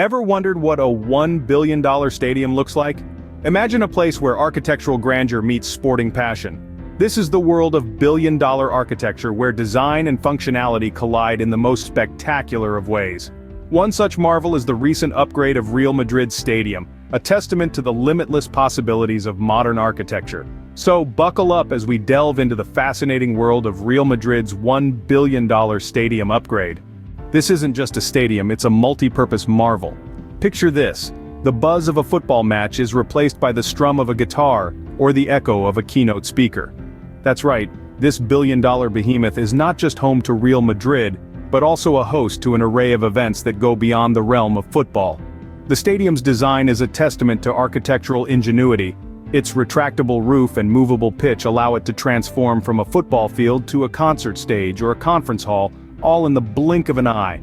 Ever wondered what a $1 billion stadium looks like? Imagine a place where architectural grandeur meets sporting passion. This is the world of billion-dollar architecture where design and functionality collide in the most spectacular of ways. One such marvel is the recent upgrade of Real Madrid's stadium, a testament to the limitless possibilities of modern architecture. So buckle up as we delve into the fascinating world of Real Madrid's $1 billion stadium upgrade. This isn't just a stadium, it's a multi-purpose marvel. Picture this: the buzz of a football match is replaced by the strum of a guitar or the echo of a keynote speaker. That's right, this billion-dollar behemoth is not just home to Real Madrid, but also a host to an array of events that go beyond the realm of football. The stadium's design is a testament to architectural ingenuity. Its retractable roof and movable pitch allow it to transform from a football field to a concert stage or a conference hall, all in the blink of an eye.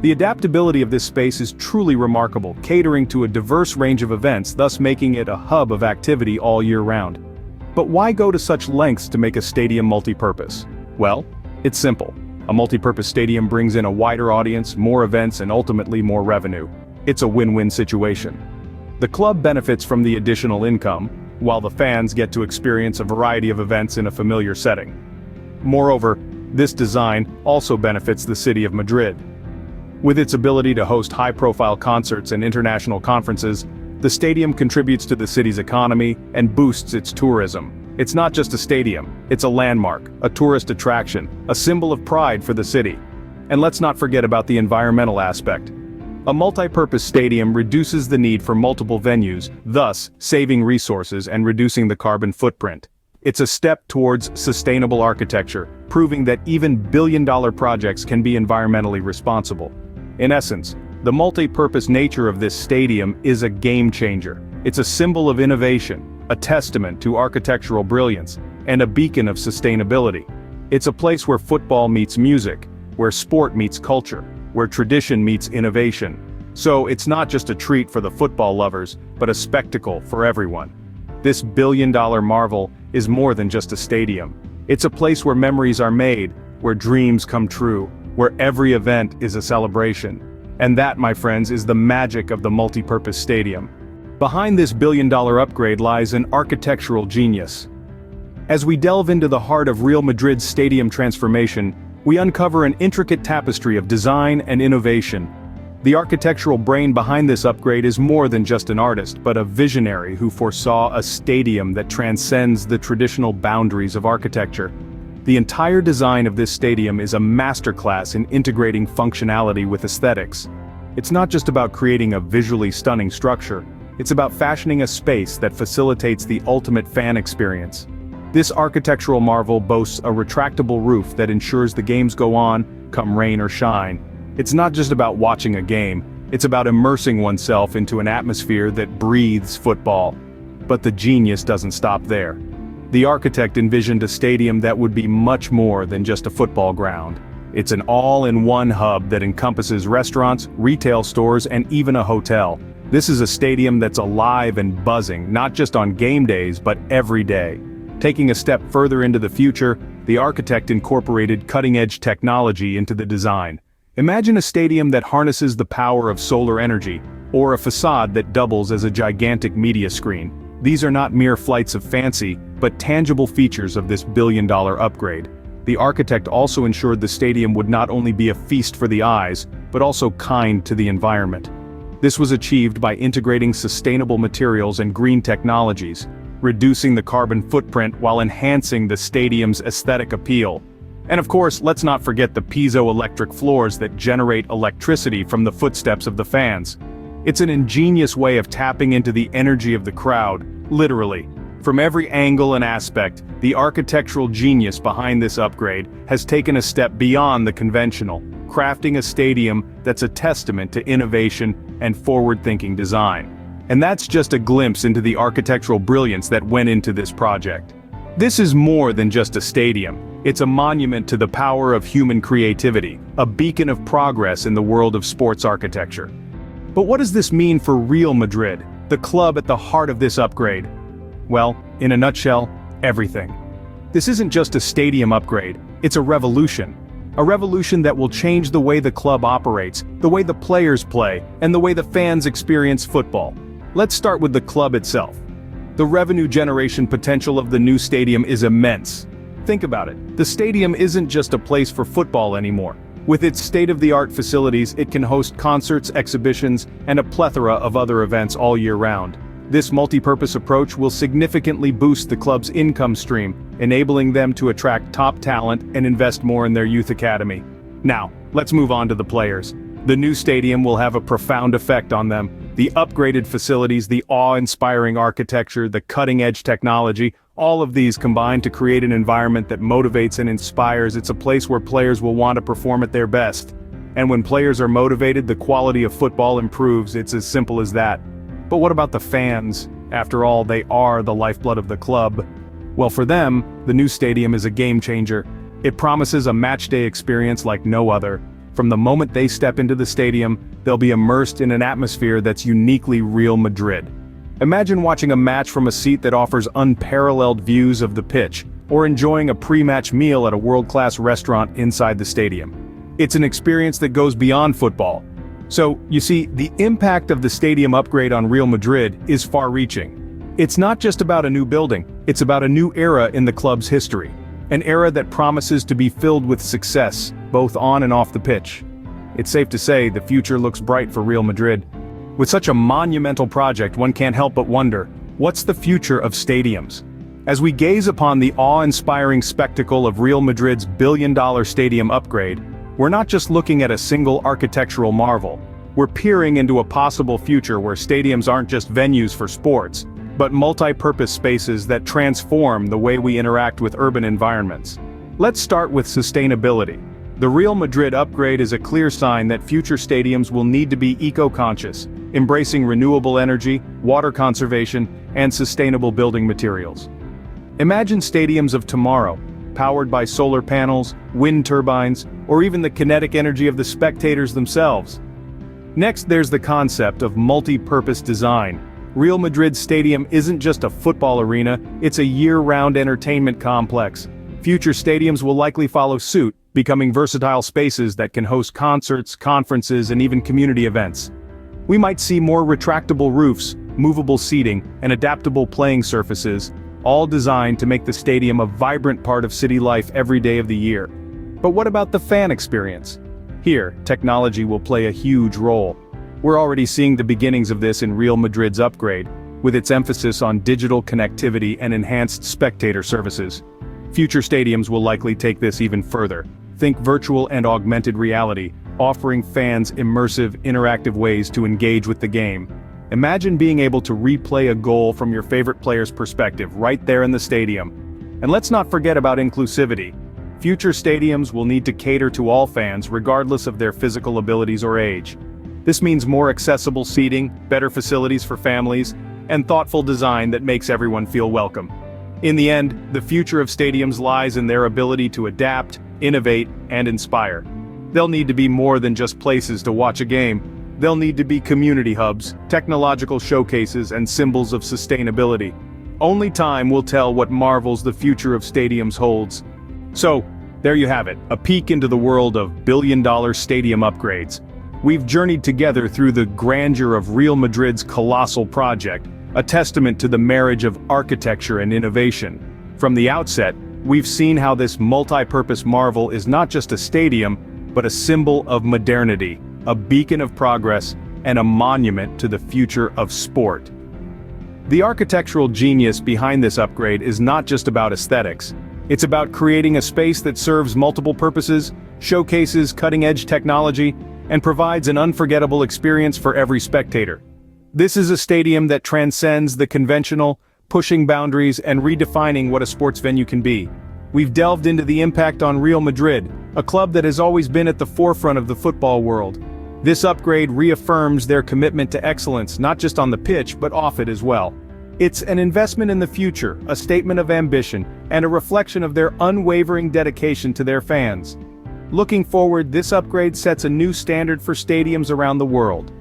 The adaptability of this space is truly remarkable, catering to a diverse range of events, thus making it a hub of activity all year round. But why go to such lengths to make a stadium multi-purpose? Well, it's simple. A multi-purpose stadium brings in a wider audience, more events, and ultimately more revenue. It's a win-win situation. The club benefits from the additional income, while the fans get to experience a variety of events in a familiar setting. Moreover, this design also benefits the city of Madrid. With its ability to host high-profile concerts and international conferences, the stadium contributes to the city's economy and boosts its tourism. It's not just a stadium, it's a landmark, a tourist attraction, a symbol of pride for the city. And let's not forget about the environmental aspect. A multi-purpose stadium reduces the need for multiple venues, thus saving resources and reducing the carbon footprint. It's a step towards sustainable architecture, proving that even billion-dollar projects can be environmentally responsible. In essence, the multi-purpose nature of this stadium is a game-changer. It's a symbol of innovation, a testament to architectural brilliance, and a beacon of sustainability. It's a place where football meets music, where sport meets culture, where tradition meets innovation. So it's not just a treat for the football lovers, but a spectacle for everyone. This billion-dollar marvel is more than just a stadium. It's a place where memories are made, where dreams come true, where every event is a celebration. And that, my friends, is the magic of the multi-purpose stadium. Behind this billion-dollar upgrade lies an architectural genius. As we delve into the heart of Real Madrid's stadium transformation, we uncover an intricate tapestry of design and innovation. The architectural brain behind this upgrade is more than just an artist, but a visionary who foresaw a stadium that transcends the traditional boundaries of architecture. The entire design of this stadium is a masterclass in integrating functionality with aesthetics. It's not just about creating a visually stunning structure, it's about fashioning a space that facilitates the ultimate fan experience. This architectural marvel boasts a retractable roof that ensures the games go on, come rain or shine. It's not just about watching a game, it's about immersing oneself into an atmosphere that breathes football. But the genius doesn't stop there. The architect envisioned a stadium that would be much more than just a football ground. It's an all-in-one hub that encompasses restaurants, retail stores, and even a hotel. This is a stadium that's alive and buzzing, not just on game days, but every day. Taking a step further into the future, the architect incorporated cutting-edge technology into the design. Imagine a stadium that harnesses the power of solar energy, or a facade that doubles as a gigantic media screen. These are not mere flights of fancy, but tangible features of this billion-dollar upgrade. The architect also ensured the stadium would not only be a feast for the eyes, but also kind to the environment. This was achieved by integrating sustainable materials and green technologies, reducing the carbon footprint while enhancing the stadium's aesthetic appeal. And of course, let's not forget the piezoelectric floors that generate electricity from the footsteps of the fans. It's an ingenious way of tapping into the energy of the crowd, literally. From every angle and aspect, the architectural genius behind this upgrade has taken a step beyond the conventional, crafting a stadium that's a testament to innovation and forward-thinking design. And that's just a glimpse into the architectural brilliance that went into this project. This is more than just a stadium. It's a monument to the power of human creativity, a beacon of progress in the world of sports architecture. But what does this mean for Real Madrid, the club at the heart of this upgrade? Well, in a nutshell, everything. This isn't just a stadium upgrade, it's a revolution. A revolution that will change the way the club operates, the way the players play, and the way the fans experience football. Let's start with the club itself. The revenue generation potential of the new stadium is immense. Think about it. The stadium isn't just a place for football anymore. With its state-of-the-art facilities, it can host concerts, exhibitions, and a plethora of other events all year round. This multi-purpose approach will significantly boost the club's income stream, enabling them to attract top talent and invest more in their youth academy. Now, let's move on to the players. The new stadium will have a profound effect on them. The upgraded facilities, the awe-inspiring architecture, the cutting-edge technology, all of these combine to create an environment that motivates and inspires. It's a place where players will want to perform at their best. And when players are motivated, the quality of football improves. It's as simple as that. But what about the fans? After all, they are the lifeblood of the club. Well, for them, the new stadium is a game changer. It promises a matchday experience like no other. From the moment they step into the stadium, they'll be immersed in an atmosphere that's uniquely Real Madrid. Imagine watching a match from a seat that offers unparalleled views of the pitch, or enjoying a pre-match meal at a world-class restaurant inside the stadium. It's an experience that goes beyond football. So, you see, the impact of the stadium upgrade on Real Madrid is far-reaching. It's not just about a new building, it's about a new era in the club's history. An era that promises to be filled with success, both on and off the pitch. It's safe to say the future looks bright for Real Madrid. With such a monumental project, one can't help but wonder, what's the future of stadiums? As we gaze upon the awe-inspiring spectacle of Real Madrid's billion-dollar stadium upgrade, we're not just looking at a single architectural marvel. We're peering into a possible future where stadiums aren't just venues for sports, but multi-purpose spaces that transform the way we interact with urban environments. Let's start with sustainability. The Real Madrid upgrade is a clear sign that future stadiums will need to be eco-conscious, embracing renewable energy, water conservation, and sustainable building materials. Imagine stadiums of tomorrow, powered by solar panels, wind turbines, or even the kinetic energy of the spectators themselves. Next, there's the concept of multi-purpose design. Real Madrid Stadium isn't just a football arena, it's a year-round entertainment complex. Future stadiums will likely follow suit, becoming versatile spaces that can host concerts, conferences, and even community events. We might see more retractable roofs, movable seating, and adaptable playing surfaces, all designed to make the stadium a vibrant part of city life every day of the year. But what about the fan experience? Here, technology will play a huge role. We're already seeing the beginnings of this in Real Madrid's upgrade, with its emphasis on digital connectivity and enhanced spectator services. Future stadiums will likely take this even further. Think virtual and augmented reality, offering fans immersive, interactive ways to engage with the game. Imagine being able to replay a goal from your favorite player's perspective right there in the stadium. And let's not forget about inclusivity. Future stadiums will need to cater to all fans regardless of their physical abilities or age. This means more accessible seating, better facilities for families, and thoughtful design that makes everyone feel welcome. In the end, the future of stadiums lies in their ability to adapt, innovate, and inspire. They'll need to be more than just places to watch a game. They'll need to be community hubs, technological showcases, and symbols of sustainability. Only time will tell what marvels the future of stadiums holds. So, there you have it, a peek into the world of billion-dollar stadium upgrades. We've journeyed together through the grandeur of Real Madrid's colossal project, a testament to the marriage of architecture and innovation. From the outset, we've seen how this multi-purpose marvel is not just a stadium, but a symbol of modernity, a beacon of progress, and a monument to the future of sport. The architectural genius behind this upgrade is not just about aesthetics. It's about creating a space that serves multiple purposes, showcases cutting-edge technology, and provides an unforgettable experience for every spectator. This is a stadium that transcends the conventional, pushing boundaries and redefining what a sports venue can be. We've delved into the impact on Real Madrid, a club that has always been at the forefront of the football world. This upgrade reaffirms their commitment to excellence, not just on the pitch, but off it as well. It's an investment in the future, a statement of ambition, and a reflection of their unwavering dedication to their fans. Looking forward, this upgrade sets a new standard for stadiums around the world.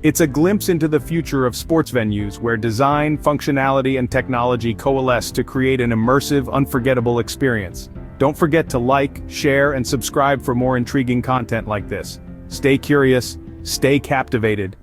It's a glimpse into the future of sports venues where design, functionality, and technology coalesce to create an immersive, unforgettable experience. Don't forget to like, share, and subscribe for more intriguing content like this. Stay curious, stay captivated,